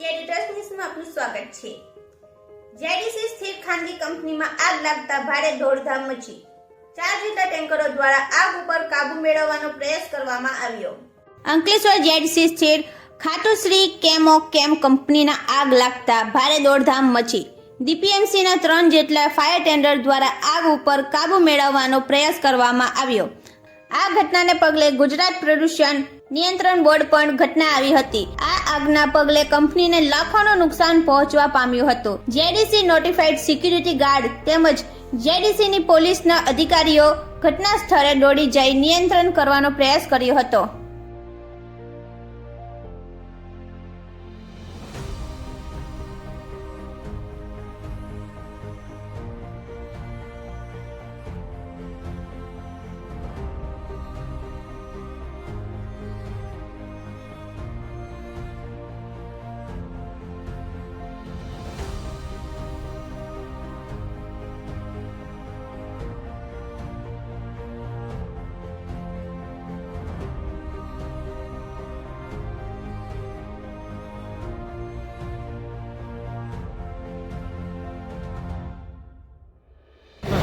કેડી trust ન્યૂઝમાં આપનું સ્વાગત છે। જેડીસી સ્થિર ખાનગી કંપનીમાં આગ લાગતા ભારે દોડધામ મચી। 4 જેટલા ટેન્કરો દ્વારા આગ ઉપર કાબુ મેળવવાનો પ્રયાસ કરવામાં આવ્યો। અંકલેશ્વર જેડીસી સ્થિર ખાતુશ્રી કેમ કંપનીના આગ લાગતા ભારે દોડધામ મચી। ડીપીએમસીના 3 જેટલા ફાયર ટેન્ડર દ્વારા આગ ઉપર કાબુ મેળવવાનો પ્રયાસ કરવામાં આવ્યો। આ ઘટનાને પગલે ગુજરાત પ્રદૂષણ નિયંત્રણ બોર્ડ પણ ઘટના આવી હતી। આ આગના પગલે કંપનીને લાખોનું નુકસાન પહોંચવા પામ્યું હતું। જેડીસી નોટિફાઈડ સિક્યુરિટી ગાર્ડ તેમજ જેડીસીની પોલીસના અધિકારીઓ ઘટના સ્થળે દોડી જઈ નિયંત્રણ કરવાનો પ્રયાસ કર્યો હતો।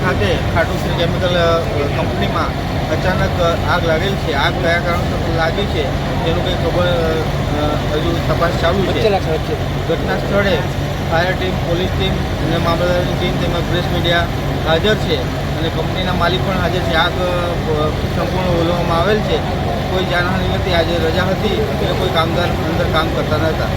ખાતે ખાતુશ્રી કેમિકલ કંપનીમાં અચાનક આગ લાગેલ છે। આગ કયા કારણસર લાગી છે તેનું કંઈ ખબર હજુ તપાસ ચાલુ છે। ઘટના સ્થળે ફાયર ટીમ, પોલીસ ટીમ અને મામલતદારની ટીમ તેમજ પ્રેસ મીડિયા હાજર છે અને કંપનીના માલિક પણ હાજર છે। આગ સંપૂર્ણ ઓલવવામાં આવેલ છે। કોઈ જાનહાનિ નથી। આજે રજા હતી એટલે કોઈ કામદાર અંદર કામ કરતા નહોતા।